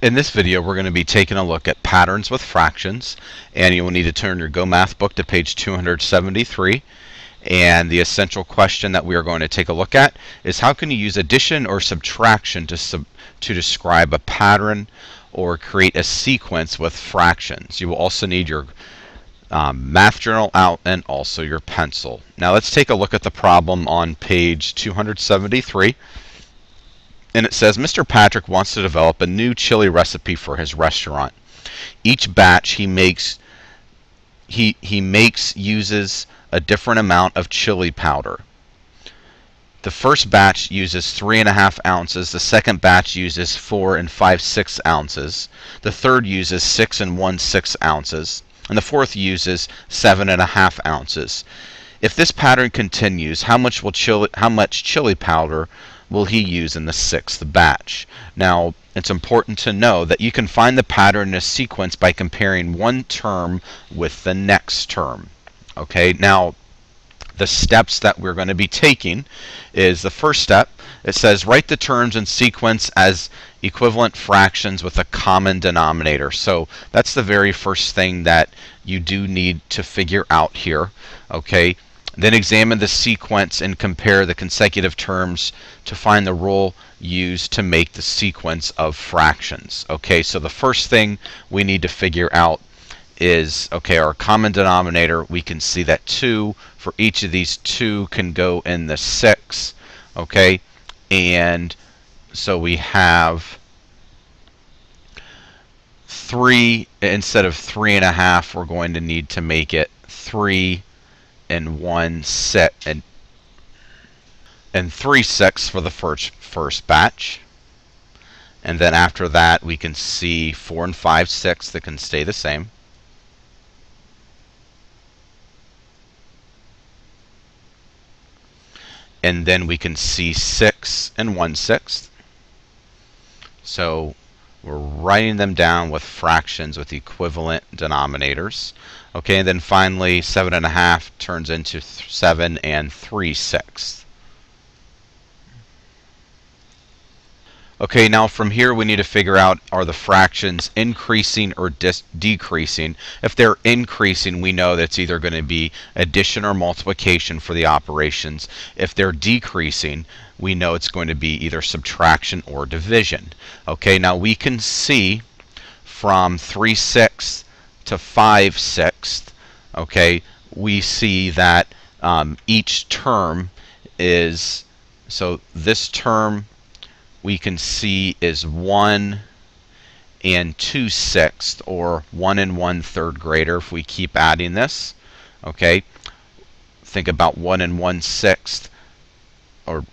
In this video, we're going to be taking a look at patterns with fractions, and you will need to turn your Go Math book to page 273. And the essential question that we are going to take a look at is how can you use addition or subtraction to describe a pattern or create a sequence with fractions. You will also need your math journal out and also your pencil. Now let's take a look at the problem on page 273. And it says, Mr. Patrick wants to develop a new chili recipe for his restaurant. Each batch he makes uses a different amount of chili powder. The first batch uses 3.5 ounces. The second batch uses 4 5/6 ounces. The third uses 6 1/6 ounces. And the fourth uses 7.5 ounces. If this pattern continues, how much chili powder will he use in the sixth batch? Now, it's important to know that you can find the pattern in a sequence by comparing one term with the next term. Okay, now the steps that we're going to be taking is the first step. It says write the terms in sequence as equivalent fractions with a common denominator. So that's the very first thing that you do need to figure out here. Okay. Then examine the sequence and compare the consecutive terms to find the rule used to make the sequence of fractions. Okay, so the first thing we need to figure out is, okay, our common denominator, we can see that 2 for each of these 2 can go in the 6. Okay, and so we have 3 instead of 3.5, we're going to need to make it 3 and 1/6 and 3/6 for the first batch. And then after that we can see 4 5/6 that can stay the same. And then we can see 6 and 1/6. So we're writing them down with fractions with equivalent denominators. Okay, and then finally 7.5 turns into 7 3/6. Okay, now from here we need to figure out, are the fractions increasing or decreasing? If they're increasing, we know that's either going to be addition or multiplication for the operations. If they're decreasing, we know it's going to be either subtraction or division. Okay, now we can see from 3/6 to 5/6, okay, we see that each term is, so this term we can see is 1 2/6, or 1 1/3 greater if we keep adding this. Okay, think about 1 1/6, or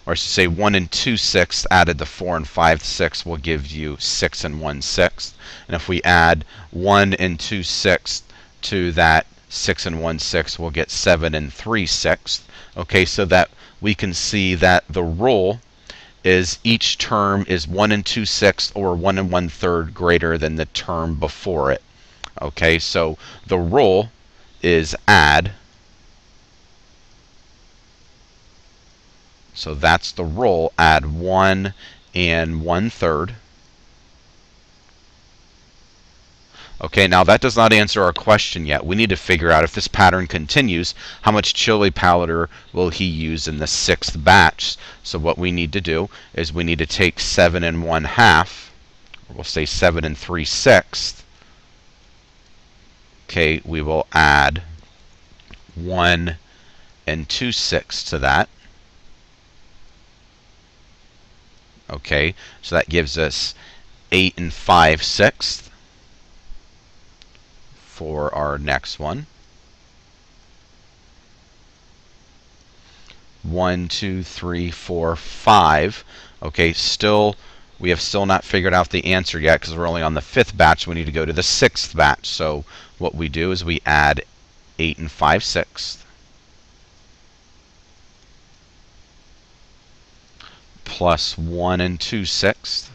I should say 1 2/6 added to 4 5/6 will give you 6 1/6. And if we add 1 2/6 to that 6 1/6, we'll get 7 3/6. Okay, so that we can see that the rule is each term is 1 2/6 or 1 1/3 greater than the term before it. Okay, so the rule is add. So that's the rule, add 1 1/3. Okay, now that does not answer our question yet. We need to figure out, if this pattern continues, how much chili powder will he use in the sixth batch. So what we need to do is we need to take 7 1/2, or we'll say 7 3/6. Okay, we will add 1 2/6 to that. Okay, so that gives us 8 5/6 for our next one. 1 2 3 4 5. Okay, we have still not figured out the answer yet because we're only on the 5th batch. We need to go to the 6th batch. So what we do is we add 8 5/6 plus 1 2/6.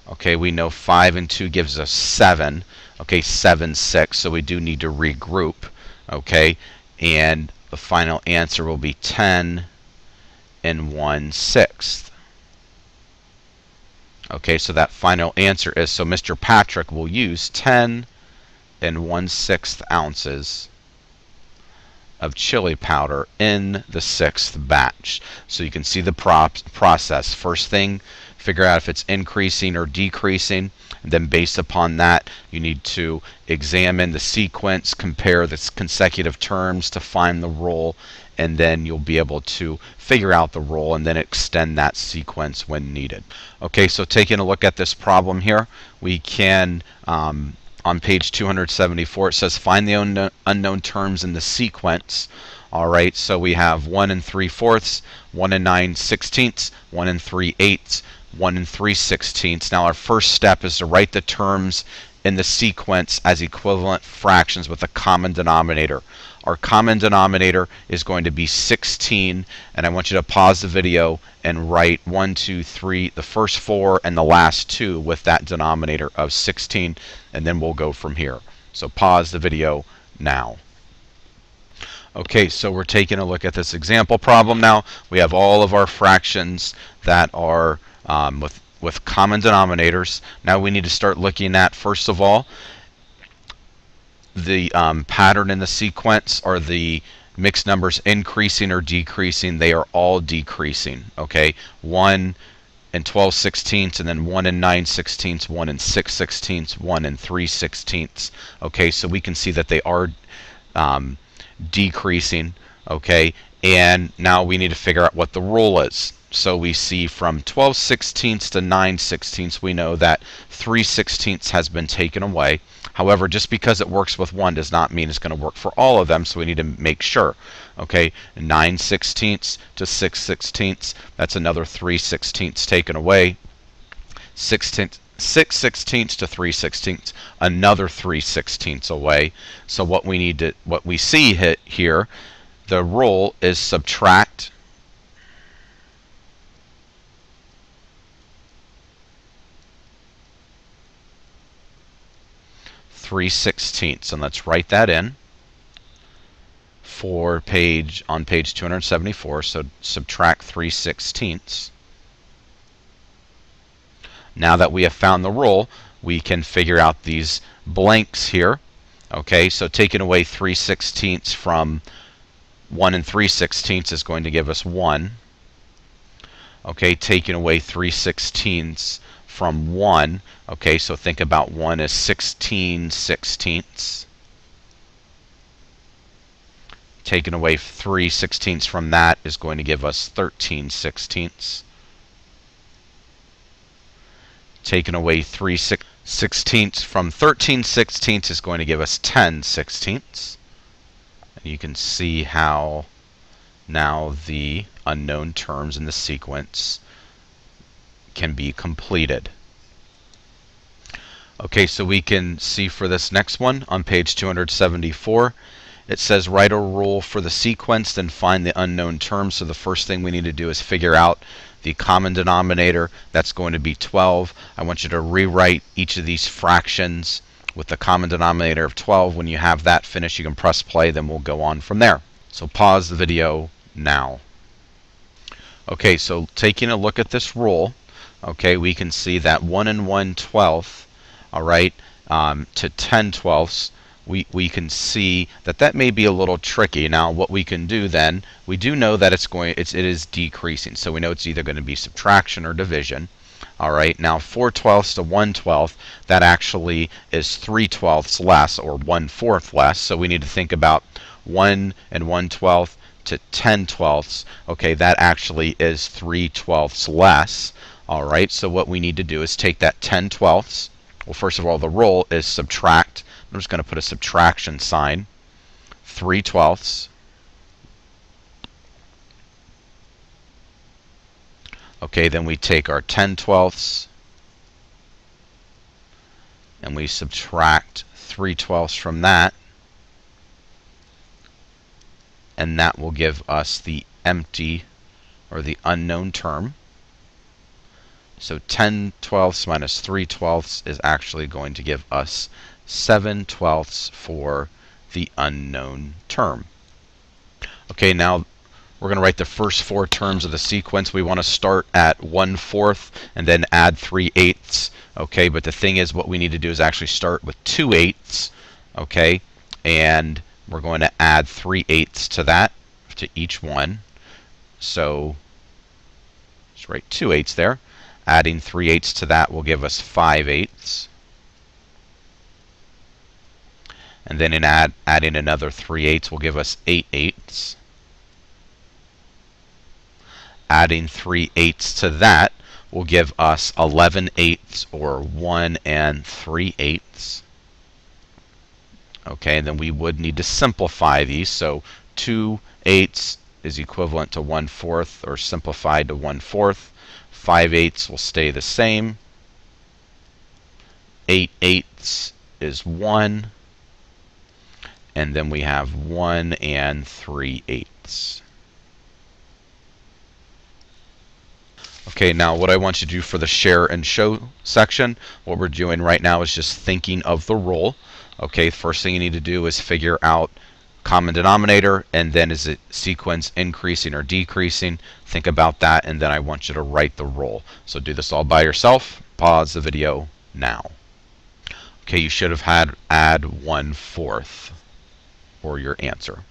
Okay, we know 5 and 2 gives us 7. Okay, 7 6, so we do need to regroup. Okay, and the final answer will be 10 and 1/6. Okay, so that final answer is, so Mr. Patrick will use 10 and 1/6 ounces of chili powder in the 6th batch. So you can see the process. First thing, figure out if it's increasing or decreasing. And then based upon that, you need to examine the sequence, compare the consecutive terms to find the rule, and then you'll be able to figure out the rule and then extend that sequence when needed. Okay, so taking a look at this problem here, we can on page 274, it says find the unknown terms in the sequence. All right, so we have 1 3/4, 1 9/16, 1 3/8, 1 3/16. Now our first step is to write the terms in the sequence as equivalent fractions with a common denominator. Our common denominator is going to be 16, and I want you to pause the video and write 1, 2, 3, the first 4 and the last 2 with that denominator of 16, and then we'll go from here. So pause the video now. Okay, so we're taking a look at this example problem now. We have all of our fractions that are with common denominators. Now we need to start looking at, first of all, the pattern in the sequence. Are the mixed numbers increasing or decreasing? They are all decreasing. Okay, 1 and 12/16, and then 1 and 9/16, 1 and 6/16, 1 and 3/16. Okay, so we can see that they are decreasing. Okay, and now we need to figure out what the rule is. So we see from 12/16 to 9/16, we know that 3/16 has been taken away. However, just because it works with one does not mean it's going to work for all of them, so we need to make sure. Okay, 9/16 to 6/16, that's another 3/16 taken away. 6/16 to 3/16, another 3/16 away. So what we see here, the rule is subtract 3/16, and let's write that in on page 274. So subtract 3/16. Now that we have found the rule, we can figure out these blanks here. Okay, so taking away 3/16 from 1 and 3/16 is going to give us 1. Okay, taking away 3/16 from 1. Okay, so think about 1 as 16/16. Taking away 3/16 from that is going to give us 13/16. Taking away 3/16 from 13/16 is going to give us 10/16. And you can see how now the unknown terms in the sequence can be completed. Okay, so we can see for this next one on page 274, it says write a rule for the sequence, then find the unknown terms. So the first thing we need to do is figure out the common denominator. That's going to be 12. I want you to rewrite each of these fractions with the common denominator of 12. When you have that finished, you can press play, then we'll go on from there. So pause the video now. Okay, so taking a look at this rule, okay, we can see that 1 and 1/12, all right, to 10/12, we can see that that may be a little tricky. Now, what we can do then, we do know that it is decreasing, so we know it's either going to be subtraction or division. All right, now 4/12 to 1/12, that actually is 3/12 less, or 1/4 less. So we need to think about 1 and 1/12 to 10/12. Okay, that actually is 3/12 less. All right, so what we need to do is take that 10/12. Well, first of all, the rule is subtract. I'm just going to put a subtraction sign. 3/12. Okay, then we take our 10/12 and we subtract 3/12 from that, and that will give us the empty or the unknown term. So 10/12 minus 3/12 is actually going to give us 7/12 for the unknown term. Okay, now we're going to write the first 4 terms of the sequence. We want to start at 1/4 and then add 3/8. Okay, but the thing is, what we need to do is actually start with 2/8. Okay, and we're going to add 3/8 to that, to each one. So just write 2/8 there. Adding 3/8 to that will give us 5/8. And then adding another 3/8 will give us 8/8. Adding 3/8 to that will give us 11/8, or 1 3/8. Okay, and then we would need to simplify these. So 2/8 is equivalent to 1/4, or simplified to 1/4. 5/8 will stay the same. 8/8 is 1. And then we have 1 3/8. Okay, now what I want you to do for the share and show section, what we're doing right now is just thinking of the rule. Okay, first thing you need to do is figure out common denominator, and then is it sequence increasing or decreasing? Think about that, and then I want you to write the rule. So do this all by yourself. Pause the video now. Okay, you should have had add 1/4 for your answer.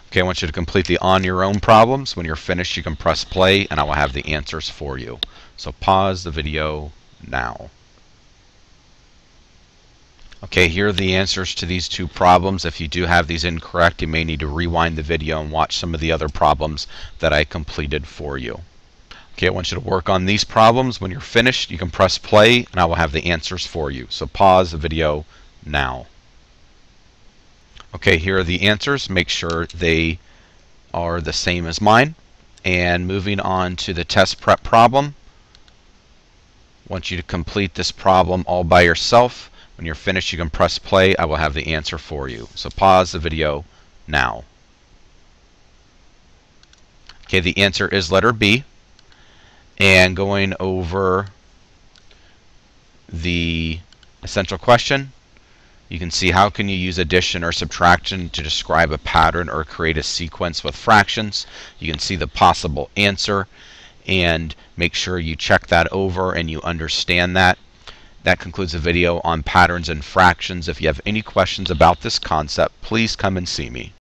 Okay, I want you to complete the on your own problems. When you're finished, you can press play, and I will have the answers for you. So pause the video now. Okay, here are the answers to these 2 problems. If you do have these incorrect, you may need to rewind the video and watch some of the other problems that I completed for you. Okay, I want you to work on these problems. When you're finished, you can press play, and I will have the answers for you. So pause the video now. Okay, here are the answers. Make sure they are the same as mine. And moving on to the test prep problem, I want you to complete this problem all by yourself. When you're finished, you can press play. I will have the answer for you. So pause the video now. Okay, the answer is letter B. And going over the essential question, you can see how can you use addition or subtraction to describe a pattern or create a sequence with fractions. You can see the possible answer, and make sure you check that over and you understand that. That concludes the video on patterns and fractions. If you have any questions about this concept, please come and see me.